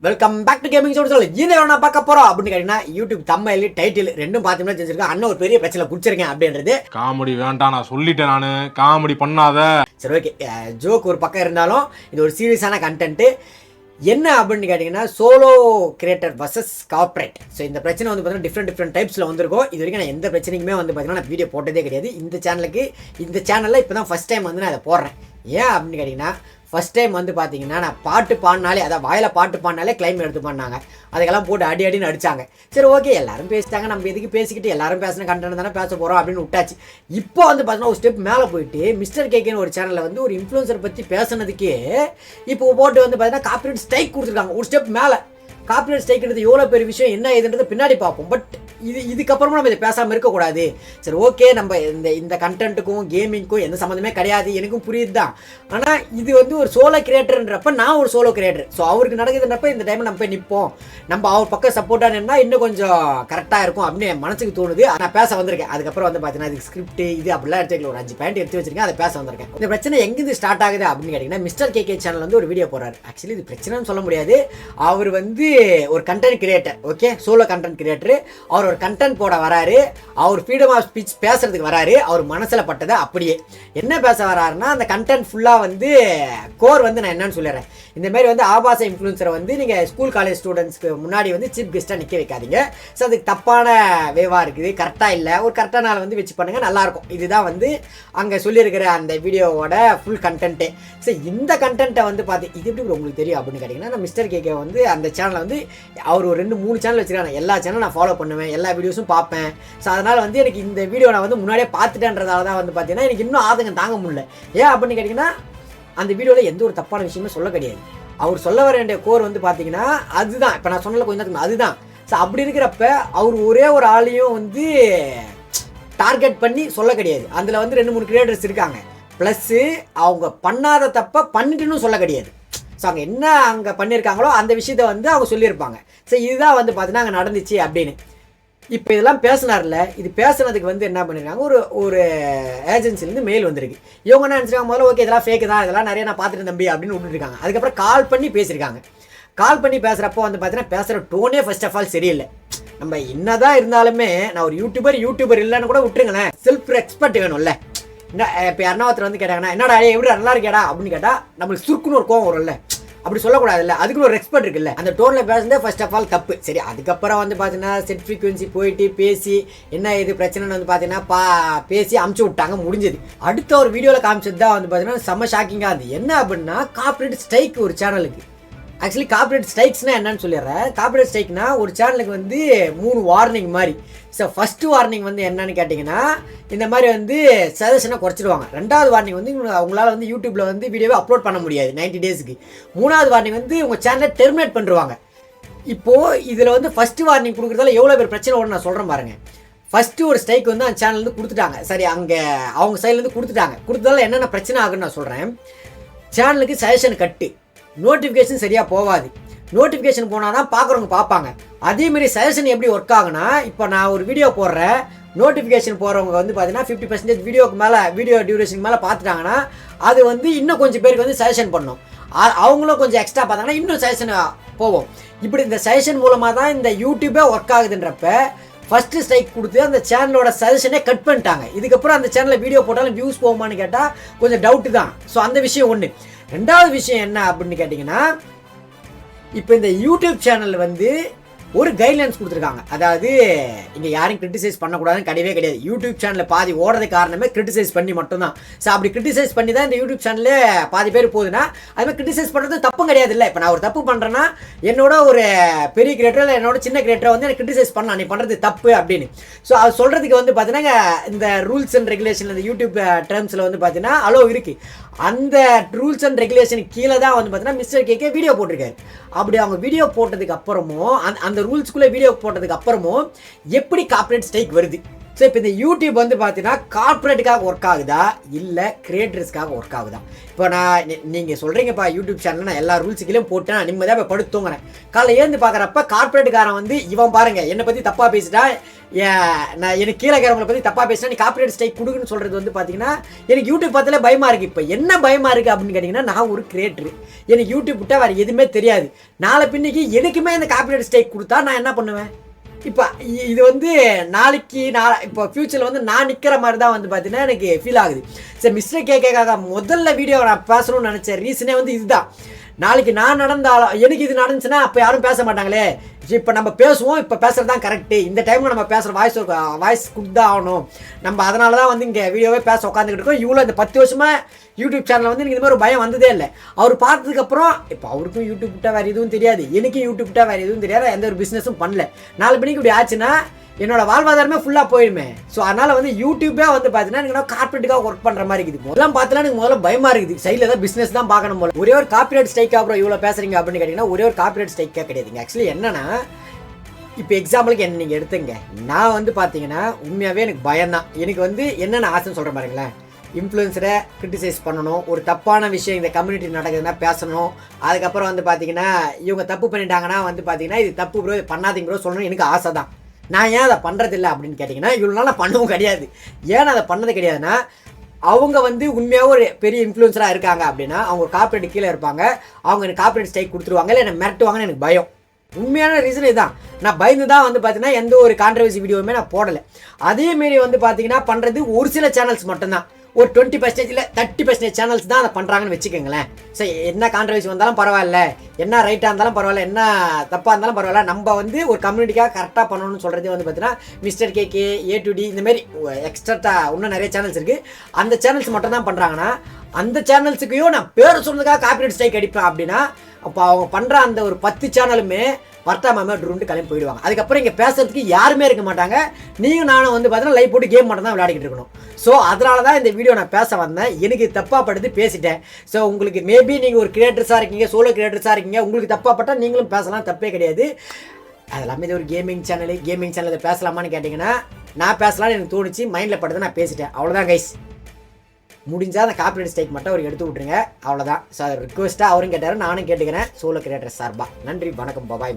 Welcome back to gaming show. சொல்லு இந்த நான் பார்க்க போறோம் அப்படின்னு கேட்டீங்கன்னா யூடியூப் தம்பையில் டைட்டில் ரெண்டும் பார்த்தீங்கன்னா தெரிஞ்சிருக்கேன். அண்ணன் ஒரு பெரிய பிரச்சனை குடிச்சிருக்கேன் அப்படின்றது. காமெடி வேண்டாம், நான் சொல்லிட்டேன், நானு காமெடி பண்ணாத. சரி, ஓகே, ஜோக் ஒரு பக்கம் இருந்தாலும் இது ஒரு சீரியஸான கண்டென்ட். என்ன அப்படின்னு கேட்டிங்கன்னா solo creator versus corporate. So இந்த பிரச்சனை வந்து பார்த்தீங்கன்னா டிஃப்ரெண்ட் டைப்ஸில் வந்திருக்கும். இது வரைக்கும் நான் எந்த பிரச்சனைக்குமே வந்து பார்த்தீங்கன்னா நான் வீடியோ போட்டதே கிடையாது. இந்த சேனலில் இப்போ தான் ஃபஸ்ட் டைம் வந்து நான் அதை போடுறேன். ஏன் அப்படின்னு கேட்டிங்கன்னா ஃபஸ்ட் டைம் வந்து பார்த்தீங்கன்னா நான் பாட்டு பாடினாலே, அதாவது வாயில் பாட்டு பாடினாலே கிளைம் எடுத்து பண்ணாங்க. அதுக்கெல்லாம் போட்டு அடின்னு அடித்தாங்க. சரி, ஓகே, எல்லாரும் பேசிட்டாங்க, நம்ம எதுக்கு பேசிக்கிட்டு எல்லாரும் பேசின கண்டென்ட் தானே பேச போகிறோம் அப்படின்னு விட்டாச்சு. இப்போ வந்து பார்த்தீங்கன்னா ஒரு ஸ்டெப் மேலே போயிட்டு மிஸ்டர் கேக்கேன்னு ஒரு சேனலில் வந்து ஒரு இன்ஃப்ளூயன்சர் பற்றி பேசுனதுக்கே இப்போ போட்டு வந்து பார்த்தீங்கன்னா காப்பிரைட் ஸ்ட்ரைக் கொடுத்துருக்காங்க. ஒரு ஸ்டெப் மேலே காப்பிரைட் ஸ்ட்ரைக்ன்றது எவ்வளோ பெரிய விஷயம், என்ன ஏதுன்றதை பின்னாடி பார்ப்போம். பட் இதுக்கப்புறமா நம்ம இதை பேசாமல் இருக்கக்கூடாது. சரி, ஓகே, நம்ம இந்த கண்டென்ட்டுக்கும் கேமிங்க்கும் எந்த சம்மந்தமே கிடையாது, எனக்கும் புரியுது தான். ஆனால் இது வந்து ஒரு சோலோ கிரியேட்டர்ன்றப்ப நான் ஒரு சோலோ கிரியேட்டர். ஸோ அவருக்கு நடக்குதுன்றப்ப இந்த டைமில் நம்ம போய் நிற்போம், நம்ம அவர் பக்கம் சப்போர்ட்டாக நின்னா இன்னும் கொஞ்சம் கரெக்டாக இருக்கும் அப்படின்னு என் மனசுக்கு தோணுது. நான் பேச வந்திருக்கேன். அதுக்கப்புறம் வந்து பார்த்தீங்கன்னா அதுக்கு ஸ்கிரிப்ட் இது அப்படிலாம் எடுத்துக்கல, ஒரு 5 பாயிண்ட் எடுத்து வச்சிருக்கேன், அதை பேச வந்திருக்கேன். இந்த பிரச்சனை எங்கேருந்து ஸ்டார்ட் ஆகுது அப்படின்னு கேட்டிங்கன்னா மிஸ்டர் கேகே சேனல் வந்து ஒரு வீடியோ போடுறாரு. ஆக்சுவலி இது பிரச்சனைன்னு சொல்ல முடியாது. அவர் வந்து ஒரு content creator, okay, solo content creator. அவர் ஒரு கண்டென்ட் போட வராரு, அவர் ஃப்ரீடம் ஆஃப் ஸ்பீச் பேசுறதுக்கு வராரு. அவர் மனசில் பட்டதை அப்படியே என்ன பேச வராருன்னா அந்த கண்டென்ட் ஃபுல்லாக வந்து கோர் வந்து நான் என்னன்னு சொல்லிடுறேன். இந்த மாதிரி வந்து ஆபாச இன்ஃப்ளூயன்சரை வந்து நீங்கள் ஸ்கூல் காலேஜ் ஸ்டூடெண்ட்ஸ்க்கு முன்னாடி வந்து சீஃப் கெஸ்ட்டாக நிற்க வைக்காதீங்க. ஸோ அதுக்கு தப்பான வேவாக இருக்குது, கரெக்டாக இல்லை, ஒரு கரெக்டான நாள் வந்து வச்சு பண்ணுங்கள், நல்லாயிருக்கும். இதுதான் வந்து அங்கே சொல்லியிருக்கிற அந்த வீடியோவோட ஃபுல் கண்டென்ட்டு. ஸோ இந்த கண்டென்ட்டை வந்து பார்த்து இது எப்படி உங்களுக்கு தெரியும் அப்படின்னு கேட்டிங்கன்னா நான் மிஸ்டர் கேகே வந்து அந்த சேனலை வந்து அவர் ஒரு 2-3 சேனல் வச்சுருக்காங்க. எல்லா சேனலும் நான் ஃபாலோ பண்ணுவேன், எல்லா வீடியோஸும் பார்ப்பேன். ஸோ அதனால் வந்து எனக்கு இந்த வீடியோ நான் வந்து முன்னாடியே பார்த்துட்டேன்றதால தான் வந்து பார்த்தீங்கன்னா எனக்கு இன்னும் ஆதங்கம் தாங்க முடியல. ஏன் அப்படின்னு கேட்டிங்கன்னா அந்த வீடியோவில் எந்த ஒரு தப்பான விஷயமே சொல்ல கிடையாது. அவர் சொல்ல வர வேண்டிய கோர் வந்து பார்த்தீங்கன்னா அதுதான் இப்போ நான் சொன்னல கொஞ்சம் நேரத்துக்கு அதுதான். ஸோ அப்படி இருக்கிறப்ப அவர் ஒரே ஒரு ஆளையும் வந்து டார்கெட் பண்ணி சொல்ல கிடையாது. அதில் வந்து 2-3 கிரியேட்டர்ஸ் இருக்காங்க. ப்ளஸ்ஸு அவங்க பண்ணாத தப்பை பண்ணிட்டுன்னு சொல்ல கிடையாது. ஸோ அவங்க என்ன அங்கே பண்ணியிருக்காங்களோ அந்த விஷயத்த வந்து அவங்க சொல்லியிருப்பாங்க. ஸோ இதுதான் வந்து பார்த்தீங்கன்னா அங்கே நடந்துச்சு அப்படின்னு. இப்போ இதெல்லாம் பேசினார்ல, இது பேசுனதுக்கு வந்து என்ன பண்ணியிருக்காங்க, ஒரு ஏஜென்சிலேருந்து மெயில் வந்திருக்கு. இவங்க என்ன நினச்சிருக்காங்க, முதல்ல ஓகே இதெல்லாம் ஃபேக்கு தான், இதெல்லாம் நிறைய நான் பார்த்துட்டு தம்பி அப்படின்னு விட்டுருக்காங்க. அதுக்கப்புறம் கால் பண்ணி பேசியிருக்காங்க. கால் பண்ணி பேசுகிறப்போ வந்து பார்த்தீங்கன்னா பேசுகிற டோனே ஃபர்ஸ்ட் ஆஃப் ஆல் சரியில்லை. நம்ம என்னதான் இருந்தாலுமே நான் ஒரு யூடியூபர் இல்லைன்னு கூட விட்டுருங்களேன், செல்ஃப் ரெஸ்பெக்ட் வேணும்ல. என்ன இப்போ யாருன்னா வந்து கேட்டாங்கன்னா என்னடா எப்படி நல்லா இருக்கேடா அப்படின்னு கேட்டால் நம்மளுக்கு சுருக்குன்னு ஒரு கோவம் வரும்ல, அப்படி சொல்லக்கூடாதுல்ல, அதுக்குன்னு ஒரு ரெஸ்பெக்ட் இருக்குல்ல. அந்த டோனில் பேசுனதே ஃபர்ஸ்ட் ஆஃப் ஆல் தப்பு. சரி, அதுக்கப்புறம் வந்து பார்த்தீங்கன்னா செட் ஃப்ரீக்வன்சி போயிட்டு பேசி என்ன இது பிரச்சனைன்னு வந்து பார்த்தீங்கன்னா பேசி அமுச்சு விட்டாங்க, முடிஞ்சது. அடுத்த ஒரு வீடியோவில் காமிச்சது தான் வந்து பார்த்தீங்கன்னா செம்ம ஷாக்கிங்காக இருந்தது. என்ன அப்படின்னா கார்ப்பரேட் ஸ்ட்ரைக் ஒரு சேனலுக்கு. ஆக்சுவலி கார்ப்பரேட் ஸ்ட்ரைக்ஸ்னால் என்னன்னு சொல்லிடுறேன். கார்ப்பரேட் ஸ்ட்ரைக்னா ஒரு சேனலுக்கு வந்து 3 வார்னிங் மாதிரி. ஸோ ஃபஸ்ட்டு வார்னிங் வந்து என்னன்னு கேட்டிங்கன்னா இந்த மாதிரி வந்து சஜஷனை குறைச்சிடுவாங்க. 2வது வார்னிங் வந்து அவங்களால வந்து யூடியூப்பில் வந்து வீடியோவை அப்லோட் பண்ண முடியாது 90 டேஸுக்கு. 3வது வார்னிங் வந்து உங்கள் சேனலை டெர்மினேட் பண்ணிடுவாங்க. இப்போது இதில் வந்து ஃபஸ்ட்டு வார்னிங் கொடுக்குறதால எவ்வளோ பேர் பிரச்சனை வரும் நான் சொல்கிறேன் பாருங்கள். ஃபஸ்ட்டு ஒரு ஸ்ட்ரைக் வந்து அந்த சேனல்லேருந்து கொடுத்துட்டாங்க. சரி, அங்கே அவங்க சைட்லேருந்து கொடுத்ததால என்னென்ன பிரச்சனை ஆகுன்னு நான் சொல்கிறேன். சேனலுக்கு சஜஷன் கட்டு, நோட்டிஃபிகேஷன் சரியாக போகாது. நோட்டிஃபிகேஷன் போனால் தான் பார்க்குறவங்க பார்ப்பாங்க. அதேமாரி சஜஷன் எப்படி ஒர்க் ஆகுனா, இப்போ நான் ஒரு வீடியோ போடுறேன், நோட்டிஃபிகேஷன் போகிறவங்க வந்து பார்த்தீங்கன்னா 50% வீடியோக்கு மேலே, வீடியோ டியூரேஷனுக்கு மேலே பார்த்துட்டாங்கன்னா அது வந்து இன்னும் கொஞ்சம் பேருக்கு வந்து சஜஷன் பண்ணணும். அவங்களும் கொஞ்சம் எக்ஸ்ட்ரா பார்த்தாங்கன்னா இன்னும் சஜஷன் போவோம். இப்படி இந்த சஜஷன் மூலமாக தான் இந்த யூடியூபே ஒர்க் ஆகுதுன்றப்ப ஃபஸ்ட்டு ஸ்ட்ரைக் கொடுத்து அந்த சேனலோட சஜஷனே கட் பண்ணிட்டாங்க. இதுக்கப்புறம் அந்த சேனலில் வீடியோ போட்டாலும் வியூஸ் போகுமான்னு கேட்டால் கொஞ்சம் டவுட்டு தான். ஸோ அந்த விஷயம் ஒன்று. 2வது விஷயம் என்ன அப்படின்னு கேட்டிங்கன்னா இப்போ இந்த யூடியூப் சேனல் வந்து ஒரு கைட்லைன்ஸ் கொடுத்துருக்காங்க. அதாவது இங்கே யாரையும் கிரிட்டிசைஸ் பண்ணக்கூடாதுன்னு கிடையவே. யூடியூப் சேனலில் பாதி ஓடுறது காரணமே கிரிட்டிசைஸ் பண்ணி மட்டும்தான். ஸோ அப்படி கிரிட்டிசைஸ் பண்ணி தான் இந்த யூடியூப் சேனலில் பாதி பேர் போகுதுன்னா அதுமாதிரி கிரிட்டிசைஸ் பண்ணுறது தப்பும் கிடையாது. இல்லை, இப்போ நான் ஒரு தப்பு பண்ணுறேன்னா என்னோட ஒரு பெரிய கிரியேட்டர் இல்லை என்னோட சின்ன கிரியேட்டரை வந்து எனக்கு கிரிட்டிசைஸ் பண்ணலாம், நீ பண்ணுறது தப்பு அப்படின்னு. ஸோ அது சொல்கிறதுக்கு வந்து பார்த்தீங்கன்னா இந்த ரூல்ஸ் அண்ட் ரெகுலேஷன் இந்த யூடியூப் டேர்ம்ஸில் வந்து பார்த்தீங்கன்னா அலோ இருக்குது. அந்த ரூல்ஸ் அண்ட் ரெகுலேஷனுக்கு கீழே தான் வந்து பார்த்தீங்கன்னா மிஸ்டர் கேகே வீடியோ போட்டிருக்காரு. அப்படி அவங்க வீடியோ போட்டதுக்கு அப்புறமும் அந்த ரூல்ஸ்குள்ளே வீடியோ போட்டதுக்கு அப்புறமும் எப்படி கார்ப்பரேட் ஸ்ட்ரைக் வருது, ஸோ இப்போ இந்த யூடியூப் வந்து பார்த்தீங்கன்னா கார்ப்பரேட்டுக்காக ஒர்க் ஆகுதா இல்லை கிரியேட்டர்ஸ்க்காக ஒர்க் ஆகுதா? இப்போ நான் நீங்கள் சொல்கிறீங்கப்பா யூடியூப் சேனலில் நான் எல்லா ரூல்ஸுக்களையும் போட்டு நான் நிம்மதியாக இப்போ படுத்து தூங்குறேன். காலைல ஏந்து பார்க்குறப்ப கார்ப்பரேட்டுக்காரன் வந்து இவன் பாருங்க என்னை பற்றி தப்பாக பேசிட்டா, நான் எனக்கு கீழே இருக்கிறவங்களை பற்றி தப்பாக பேசினா நீ கார்ப்பரேட் ஸ்ட்ரைக் கொடுக்குன்னு சொல்கிறது வந்து பார்த்தீங்கன்னா எனக்கு யூடியூப் பார்த்தாலே பயமாக இருக்குது. இப்போ என்ன பயமாக இருக்குது அப்படின்னு கேட்டிங்கன்னா, நான் ஒரு கிரியேட்டரு, எனக்கு யூடியூப் விட்டால் வேறு எதுவுமே தெரியாது. நாளை பின்னிக்கு எனக்குமே இந்த கார்ப்பரேட் ஸ்ட்ரைக் கொடுத்தா நான் என்ன பண்ணுவேன்? இப்போ இது வந்து நாளைக்கு இப்போ ஃப்யூச்சரில் வந்து நான் நிற்கிற மாதிரி தான் வந்து பார்த்தீங்கன்னா எனக்கு ஃபீல் ஆகுது. சரி, மிஸ்டர் கேக்காக முதல்ல வீடியோ நான் பேசணும்னு நினச்ச ரீசனே வந்து இதுதான். நாளைக்கு நான் நடந்தாலும் எனக்கு இது நடந்துச்சுன்னா அப்போ யாரும் பேச மாட்டாங்களே. இப்போ நம்ம பேசுவோம், இப்போ பேசுகிறது தான் கரெக்டு, இந்த டைமில் நம்ம பேசுகிற வாய்ஸ் கொடுத்தா ஆகணும். நம்ம அதனால தான் வந்து இங்கே வீடியோவே பேச உட்காந்துக்கிட்டு இருக்கோம். இவ்வளோ இந்த 10 வருஷமாக யூடியூப் சேனலில் வந்து எனக்கு இந்த மாதிரி ஒரு பயம் வந்ததே இல்லை. அவர் பார்த்ததுக்கப்புறம் இப்போ அவருக்கும் யூடியூப் விட்டால் வேறு எதுவும் தெரியாது, எனக்கும் யூடியூப் விட்டால் வேறு எதுவும் தெரியாது, எந்த ஒரு பிஸ்னஸும் பண்ணல. 4 மணிக்கு இப்படி ஆச்சுன்னா என்னோட வாழ்வாதாரமே ஃபுல்லாக போயிடுமே. ஸோ அதனால் வந்து யூடியூப்பே வந்து பார்த்தீங்கன்னா எனக்கு கார்ப்பரேட்டுக்காக ஒர்க் பண்ணுற மாதிரி இருக்குது. முதல்ல பார்த்தீங்கன்னா எனக்கு முதல்ல பயமாக இருக்குது. சைடில் தான் பிஸ்னஸ் தான் பார்க்கணும் போல. ஒரே ஒரு கார்ப்பரேட் ஸ்ட்ரைக் அப்புறம் இவ்வளோ பேசுகிறீங்க அப்படின்னு கேட்டிங்கன்னா ஒரே ஒரு கார்ப்பரேட் ஸ்ட்ரைக்காக கிடையாதுங்க. ஆக்சுவலி என்னன்னா, இப்போ எக்ஸாம்பிளுக்கு என்ன நீங்கள் எடுத்துங்க, நான் வந்து பார்த்தீங்கன்னா உண்மையாகவே எனக்கு பயம்தான். எனக்கு வந்து என்னென்ன ஆசைன்னு சொல்கிற மாதிரிங்களேன், இன்ஃப்ளூயன்ஸரை கிரிட்டிசைஸ் பண்ணணும், ஒரு தப்பான விஷயம் இந்த கம்யூனிட்டி நடக்குதுன்னா பேசணும், அதுக்கப்புறம் வந்து பார்த்தீங்கன்னா இவங்க தப்பு பண்ணிட்டாங்கன்னா வந்து பார்த்தீங்கன்னா இது தப்பு ப்ரோ, இது பண்ணாதீங்க ப்ரோ சொல்லணும் எனக்கு ஆசை தான். நான் ஏன் அதை பண்ணுறதில்லை அப்படின்னு கேட்டிங்கன்னா, இவ்வளோ நாள் நான் பண்ணவும் கிடையாது. ஏன் அதை பண்ணது கிடையாதுன்னா, அவங்க வந்து உண்மையாக ஒரு பெரிய இன்ஃப்ளூயன்ஸராக இருக்காங்க அப்படின்னா அவங்க ஒரு கார்ப்பரேட் கீழே இருப்பாங்க, அவங்க எனக்கு கார்ப்பரேட் ஸ்ட்ரைக் கொடுத்துருவாங்க, இல்லை என்னை மிரட்டுவாங்கன்னு எனக்கு பயம். உண்மையான ரீசன் இதுதான். நான் பயந்து தான் வந்து பார்த்தீங்கன்னா எந்த ஒரு கான்ட்ரவர்சி வீடியோவுமே நான் போடலை. அதேமாரி வந்து பார்த்தீங்கன்னா பண்ணுறது ஒரு சில சேனல்ஸ் மட்டும்தான், ஒரு 20% இல்லை 30% சேனல்ஸ் தான் அதை பண்ணுறாங்கன்னு வச்சுக்கோங்களேன். சரி, என்ன கான்ட்ரவர்சி வந்தாலும் பரவாயில்ல, என்ன ரைட்டாக இருந்தாலும் பரவாயில்ல, என்ன தப்பாக இருந்தாலும் பரவாயில்ல, நம்ம வந்து ஒரு கம்யூனிட்டிக்காக கரெக்டாக பண்ணணும்னு சொல்கிறது வந்து பார்த்தீங்கன்னா mister KK, A to D இந்தமாரி எக்ஸ்ட்ரா இன்னும் நிறைய சேனல்ஸ் இருக்குது. அந்த சேனல்ஸ் மட்டும் தான் பண்ணுறாங்கன்னா அந்த சேனல்ஸுக்கையும் நான் பேர் சொன்னதுக்காக கார்ப்பரேட் ஸ்ட்ரைக் அடிப்பேன் அப்படின்னா அப்போ அவங்க பண்ணுற அந்த ஒரு 10 சேனலுமே வர்த்தாமல் டுருண்டு கிளம்பி போயிடுவாங்க. அதுக்கப்புறம் இங்கே பேசுறதுக்கு யாருமே இருக்க மாட்டாங்க. நீங்கள் நானும் வந்து பார்த்தீங்கன்னா லைவ் போட்டு கேம் மட்டும் தான் விளையாடிக்கிட்டு இருக்கணும். ஸோ அதனால தான் இந்த வீடியோ நான் பேச வந்தேன். எனக்கு தப்பாக படுத்து பேசிட்டேன். ஸோ உங்களுக்கு மேபி நீங்கள் ஒரு கிரியேட்டர்ஸாக இருக்கீங்க, சோலோ கிரியேட்டர்ஸாக இருக்கீங்க, உங்களுக்கு தப்பாக பட்டால் நீங்களும் பேசலாம், தப்பே கிடையாது. அதெல்லாமே இது ஒரு கேமிங் சேனலில் பேசலாமான்னு கேட்டிங்கன்னா நான் பேசலாம்னு எனக்கு தோணுச்சு, மைண்டில் படுத்து நான் பேசிட்டேன். அவ்வளோதான் கைஸ். முடிஞ்சால் அந்த கார்ப்பரேட் ஸ்ட்ரைக் மட்டும் அவர் எடுத்து விட்ருங்க, அவ்வளோதான். ஸோ ரிக்வெஸ்ட்டாக அவரும் கேட்டார், நானும் கேட்டுக்கிறேன் சோலோ கிரியேட்டர் சார்பா. நன்றி, வணக்கம், பாய்.